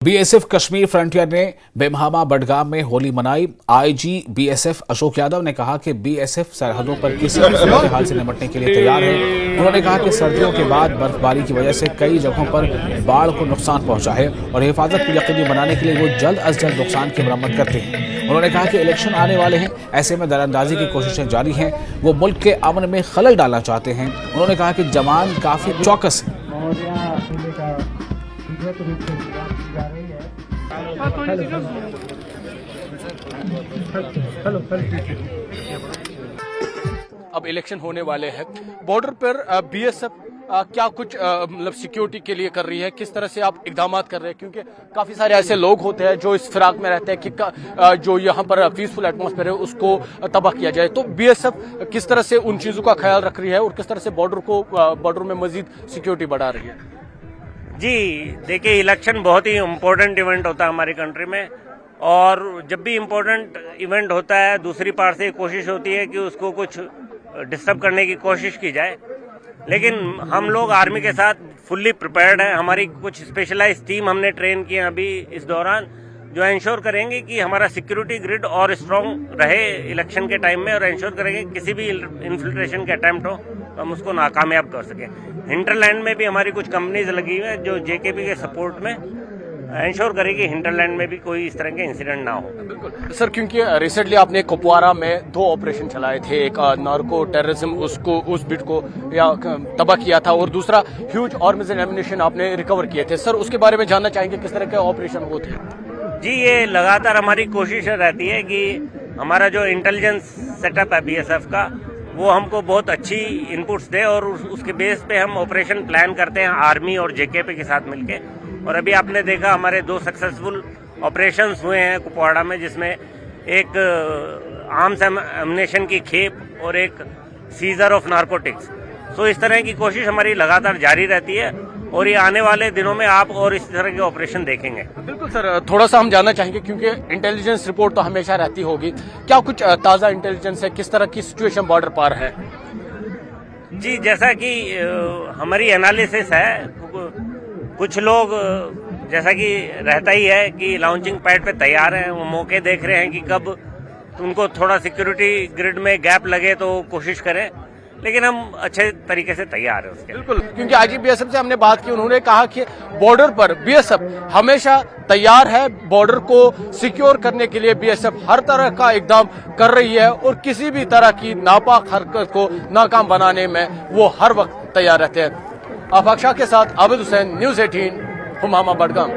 BSF Kashmir frontier ने बेमहामा बडगाम में होली मनाई। आईजी बीएसएफ अशोक यादव ने कहा कि बीएसएफ सरहदों पर किसी भी सूरत हाल से निपटने के लिए तैयार है। उन्होंने कहा कि सर्दियों के बाद बर्फबारी की वजह से कई जगहों पर बाढ़ को नुकसान पहुंचा है और हिफाजत को यकीनी बनाने के लिए वो जल्द अज जल्द नुकसान की मरम्मत करते हैं। उन्होंने कहा कि इलेक्शन आने वाले हैं, ऐसे में दरअंदाजी की कोशिशें जारी हैं। वो मुल्क के अमन में खलल डालना चाहते हैं। उन्होंने कहा कि जवान काफी चौकस है। अब इलेक्शन होने वाले हैं, बॉर्डर पर बीएसएफ क्या कुछ मतलब सिक्योरिटी के लिए कर रही है, किस तरह से आप इकदाम कर रहे हैं? क्योंकि काफी सारे ऐसे लोग होते हैं जो इस फिराक में रहते हैं कि जो यहाँ पर पीसफुल एटमॉस्फेयर है उसको तबाह किया जाए। तो बीएसएफ किस तरह से उन चीजों का ख्याल रख रही है और किस तरह से बॉर्डर में मजीद सिक्योरिटी बढ़ा रही है? जी देखिए, इलेक्शन बहुत ही इम्पोर्टेंट इवेंट होता है हमारी कंट्री में, और जब भी इम्पोर्टेंट इवेंट होता है दूसरी पार्ट से कोशिश होती है कि उसको कुछ डिस्टर्ब करने की कोशिश की जाए, लेकिन हम लोग आर्मी के साथ फुल्ली प्रिपेयर्ड हैं। हमारी कुछ स्पेशलाइज्ड टीम हमने ट्रेन की अभी इस दौरान, जो इंश्योर करेंगे कि हमारा सिक्योरिटी ग्रिड और स्ट्रॉन्ग रहे इलेक्शन के टाइम में, और इंश्योर करेंगे किसी भी इन्फिल्ट्रेशन के अटेम्प्ट हो तो हम उसको नाकामयाब कर सकें। हिंटरलैंड में भी हमारी कुछ कंपनीज लगी हुई हैं जो जेकेपी के सपोर्ट में इंश्योर करेगी हिंटरलैंड में भी कोई इस तरह के इंसिडेंट ना हो। बिल्कुल सर, क्योंकि रिसेंटली आपने कुपवारा में 2 ऑपरेशन चलाए थे, एक नार्को टेररिज्म उस बिट को या तबाह किया था, और दूसरा ह्यूज आर्म्स एंड एम्युनिशन आपने रिकवर किए थे। सर, उसके बारे में जानना चाहेंगे किस तरह के ऑपरेशन वो थे? जी, ये लगातार हमारी कोशिश रहती है कि हमारा जो इंटेलिजेंस सेटअप है बीएसएफ का, वो हमको बहुत अच्छी इनपुट्स दे और उसके बेस पे हम ऑपरेशन प्लान करते हैं आर्मी और जेकेपी के साथ मिलके। और अभी आपने देखा हमारे 2 सक्सेसफुल ऑपरेशंस हुए हैं कुपवाड़ा में, जिसमें एक आर्म्स एम्युनिशन की खेप और एक सीजर ऑफ नारकोटिक्स। सो इस तरह की कोशिश हमारी लगातार जारी रहती है और ये आने वाले दिनों में आप और इस तरह के ऑपरेशन देखेंगे। बिल्कुल सर, थोड़ा सा हम जानना चाहेंगे क्योंकि इंटेलिजेंस रिपोर्ट तो हमेशा रहती होगी, क्या कुछ ताज़ा इंटेलिजेंस है, किस तरह की सिचुएशन बॉर्डर पार है? जी, जैसा कि हमारी एनालिसिस है, कुछ लोग जैसा कि रहता ही है कि लॉन्चिंग पैड पे तैयार हैं, वो मौके देख रहे हैं कि कब उनको थोड़ा सिक्योरिटी ग्रिड में गैप लगे तो कोशिश करें, लेकिन हम अच्छे तरीके से तैयार हैं उसके। बिल्कुल, क्योंकि आईजी बीएसएफ से हमने बात की, उन्होंने कहा कि बॉर्डर पर बीएसएफ हमेशा तैयार है। बॉर्डर को सिक्योर करने के लिए बीएसएफ हर तरह का इकदाम कर रही है और किसी भी तरह की नापाक हरकत को नाकाम बनाने में वो हर वक्त तैयार रहते हैं। आफाक शाह के साथ आबिद हुसैन, न्यूज़ 18, बेमहामा बडगाम।